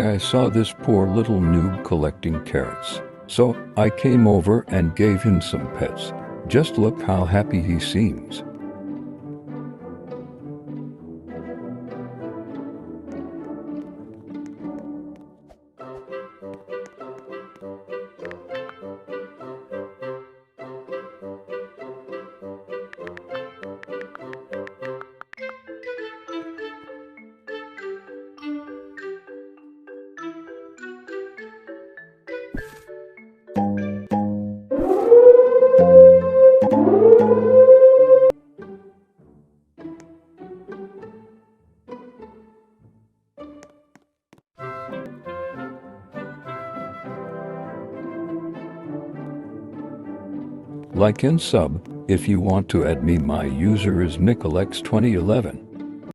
I saw this poor little noob collecting carrots. So I came over and gave him some pets. Just look how happy he seems. Like and sub if you want to add me. My user is MichaelX2011.